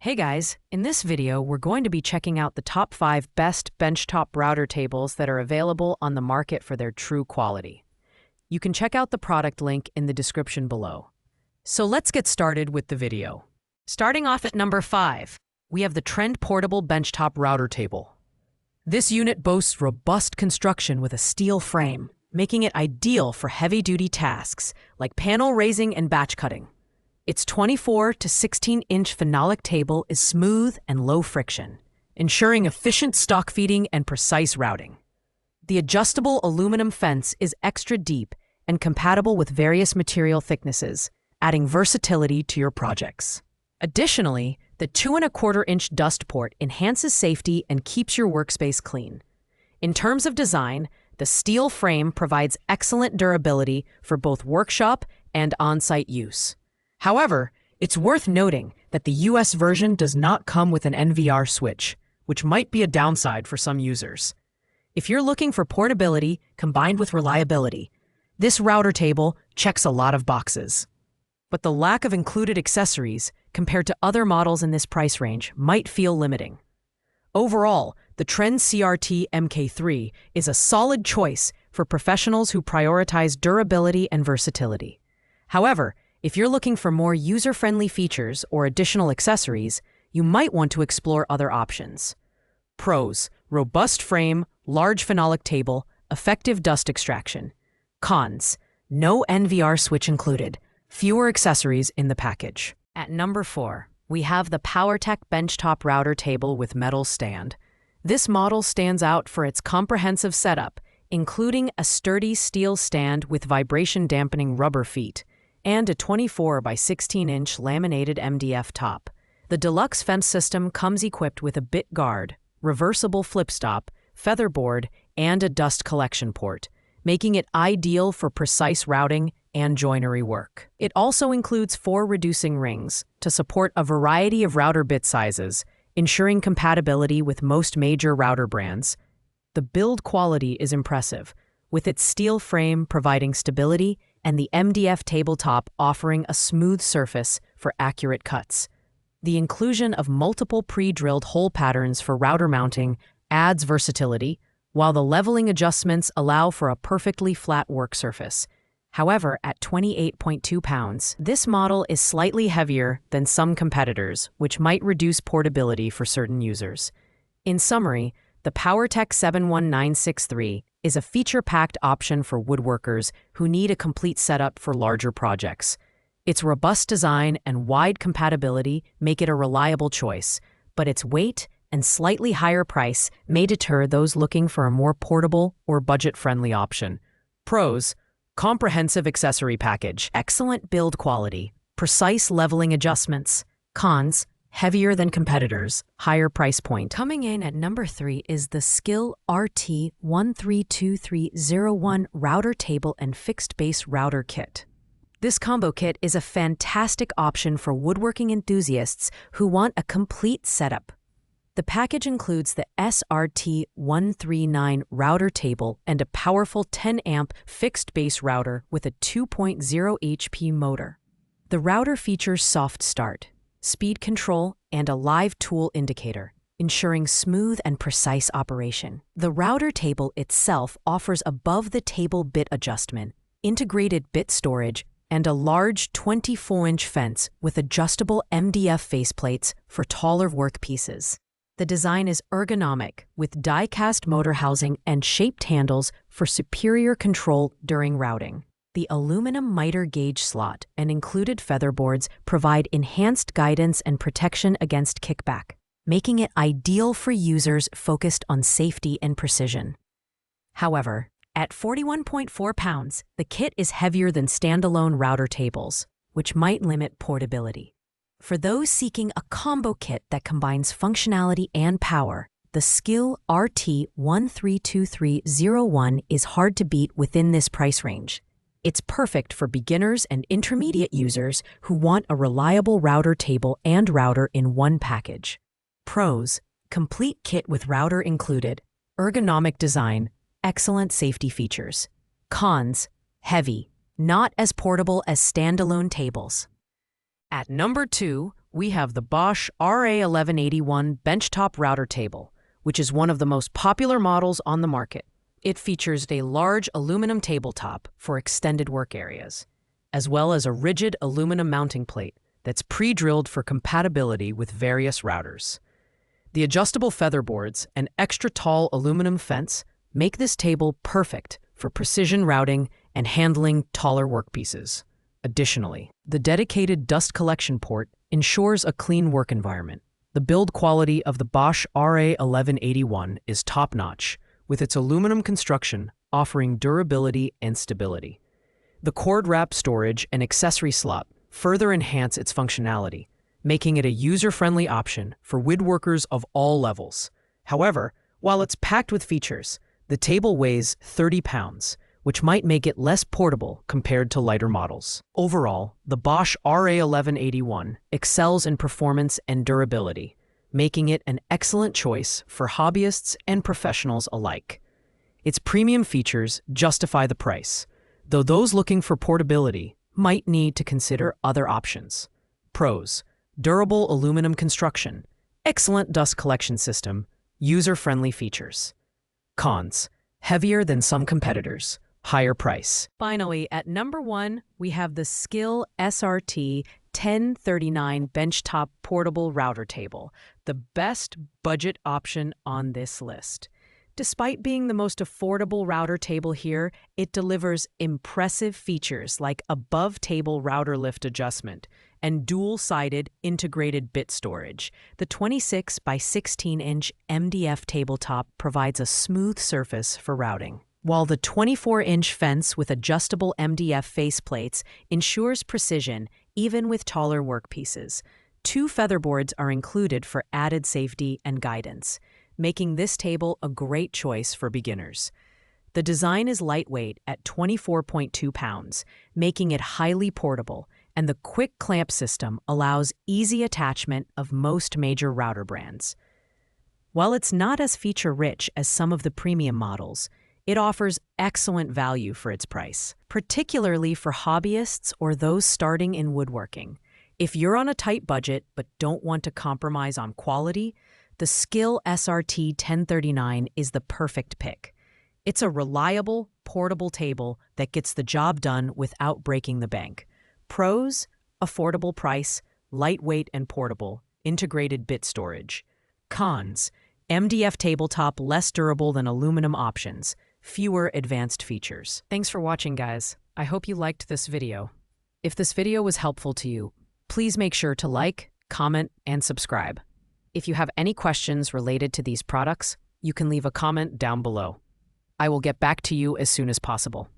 Hey guys, in this video we're going to be checking out the top 5 best benchtop router tables that are available on the market for their true quality. You can check out the product link in the description below. So let's get started with the video. Starting off at number 5, we have the Trend Portable Benchtop Router Table. This unit boasts robust construction with a steel frame, making it ideal for heavy-duty tasks like panel raising and batch cutting. Its 24 to 16-inch phenolic table is smooth and low friction, ensuring efficient stock feeding and precise routing. The adjustable aluminum fence is extra deep and compatible with various material thicknesses, adding versatility to your projects. Additionally, the 2¼ inch dust port enhances safety and keeps your workspace clean. In terms of design, the steel frame provides excellent durability for both workshop and on-site use. However, it's worth noting that the US version does not come with an NVR switch, which might be a downside for some users. If you're looking for portability combined with reliability, this router table checks a lot of boxes. But the lack of included accessories compared to other models in this price range might feel limiting. Overall, the Trend CRT MK3 is a solid choice for professionals who prioritize durability and versatility. However, if you're looking for more user-friendly features or additional accessories, you might want to explore other options. Pros: robust frame, large phenolic table, effective dust extraction. Cons: no NVR switch included, fewer accessories in the package. At number 4, we have the PowerTech Benchtop Router Table with metal stand. This model stands out for its comprehensive setup, including a sturdy steel stand with vibration-dampening rubber feet, and a 24 by 16-inch laminated MDF top. The deluxe fence system comes equipped with a bit guard, reversible flip stop, featherboard, and a dust collection port, making it ideal for precise routing and joinery work. It also includes 4 reducing rings to support a variety of router bit sizes, ensuring compatibility with most major router brands. The build quality is impressive, with its steel frame providing stability and the MDF tabletop offering a smooth surface for accurate cuts. The inclusion of multiple pre-drilled hole patterns for router mounting adds versatility, while the leveling adjustments allow for a perfectly flat work surface. However, at 28.2 pounds, this model is slightly heavier than some competitors, which might reduce portability for certain users. In summary, the PowerTech 71963 is a feature-packed option for woodworkers who need a complete setup for larger projects. Its robust design and wide compatibility make it a reliable choice, but its weight and slightly higher price may deter those looking for a more portable or budget-friendly option. Pros: comprehensive accessory package, excellent build quality, precise leveling adjustments. Cons: heavier than competitors, higher price point. Coming in at number 3 is the Skill RT132301 Router Table and Fixed Base Router Kit. This combo kit is a fantastic option for woodworking enthusiasts who want a complete setup. The package includes the SRT139 router table and a powerful 10-amp fixed base router with a 2.0 HP motor. The router features soft start, speed control, and a live tool indicator, ensuring smooth and precise operation. The router table itself offers above-the-table bit adjustment, integrated bit storage, and a large 24-inch fence with adjustable MDF faceplates for taller workpieces. The design is ergonomic, with die-cast motor housing and shaped handles for superior control during routing. The aluminum miter gauge slot and included featherboards provide enhanced guidance and protection against kickback, making it ideal for users focused on safety and precision. However, at 41.4 pounds, the kit is heavier than standalone router tables, which might limit portability. For those seeking a combo kit that combines functionality and power, the Skill RT132301 is hard to beat within this price range. It's perfect for beginners and intermediate users who want a reliable router table and router in one package. Pros: complete kit with router included, ergonomic design, excellent safety features. Cons: heavy, not as portable as standalone tables. At number 2, we have the Bosch RA1181 Benchtop router table, which is one of the most popular models on the market. It features a large aluminum tabletop for extended work areas, as well as a rigid aluminum mounting plate that's pre-drilled for compatibility with various routers. The adjustable featherboards and extra-tall aluminum fence make this table perfect for precision routing and handling taller workpieces. Additionally, the dedicated dust collection port ensures a clean work environment. The build quality of the Bosch RA1181 is top-notch, with its aluminum construction offering durability and stability. The cord wrap storage and accessory slot further enhance its functionality, making it a user-friendly option for woodworkers of all levels. However, while it's packed with features, the table weighs 30 pounds, which might make it less portable compared to lighter models. Overall, the Bosch RA1181 excels in performance and durability, making it an excellent choice for hobbyists and professionals alike. Its premium features justify the price, though those looking for portability might need to consider other options. Pros: durable aluminum construction, excellent dust collection system, user-friendly features. Cons: heavier than some competitors, higher price. Finally, at number 1, we have the Skill SRT 1039 Benchtop Portable Router Table, the best budget option on this list. Despite being the most affordable router table here, it delivers impressive features like above-table router lift adjustment and dual-sided integrated bit storage. The 26 by 16-inch MDF tabletop provides a smooth surface for routing, while the 24-inch fence with adjustable MDF faceplates ensures precision even with taller workpieces. 2 featherboards are included for added safety and guidance, making this table a great choice for beginners. The design is lightweight at 24.2 pounds, making it highly portable, and the quick clamp system allows easy attachment of most major router brands. While it's not as feature-rich as some of the premium models, it offers excellent value for its price, particularly for hobbyists or those starting in woodworking. If you're on a tight budget but don't want to compromise on quality, the Skill SRT 1039 is the perfect pick. It's a reliable, portable table that gets the job done without breaking the bank. Pros: affordable price, lightweight and portable, integrated bit storage. Cons: MDF tabletop less durable than aluminum options, fewer advanced features. Thanks for watching, guys. I hope you liked this video. If this video was helpful to you, please make sure to like, comment, and subscribe. If you have any questions related to these products, you can leave a comment down below. I will get back to you as soon as possible.